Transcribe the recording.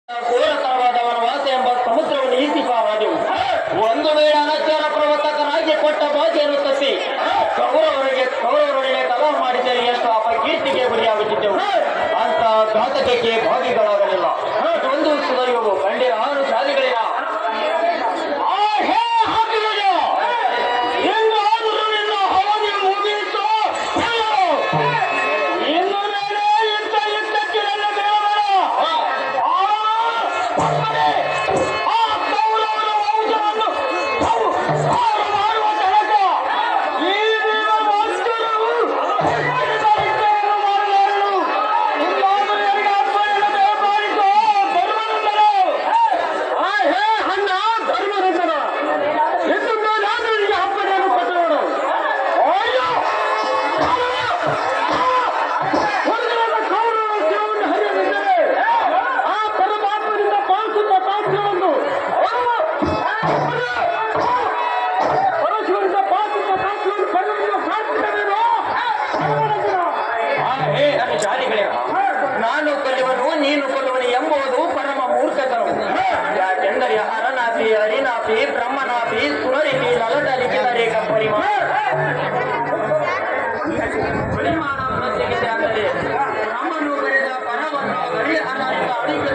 ಘೋರತರವಾದ ವನವಾಸ ಎಂಬ ಸಮುದ್ರವನ್ನು ಈಸಿ ಪಾರಾದೆವು. ಒಂದು ವೇಳೆ ಅನಚಾರ ಪ್ರವರ್ತಕರಾಗಿ ಕೊಟ್ಟ ಬಾಧೆಯನ್ನು ತಪ್ಪಿ ಕೌರವರೊಡನೆ ಕಲಹ ಮಾಡಿದರೆ ಎಷ್ಟು ಅಪಕೀರ್ತಿಗೆ ಗುರಿಯಾಗುತ್ತಿದ್ದೆವು. ಅಂತ ಘಾತಕಕ್ಕೆ ಭಾಗಿಗಳಾಗಲಿಲ್ಲ. ಒಂದು ಸುಧರಿಯುವು ಕಂಡಿರ ಆರು ಜಾತಿಗಳಿನ ನಾನು ಕೊಲ್ಲುವನು ನೀನು ಕೊಲ್ಲುವನು ಎಂಬುದು ಪರಮ ಮೂರ್ಖತನವು. ಯಾಕೆಂದರೆ ಹರನಾಪಿ ಹರಿನಾಪಿ ಬ್ರಹ್ಮನಾಪಿ ಸುರರಿಪಿ ಲಲಟಲಿಪಿ ರೇಖ ಪರಿಮಾಣ ಪ್ರತ್ಯೇಕತೆ ಅಂದರೆ ನಮ್ಮನ್ನು ಕರೆದ ಪರವನ್ನು ಹರಿ ಅನಾಲಿಕ ಅಡಿಕೆ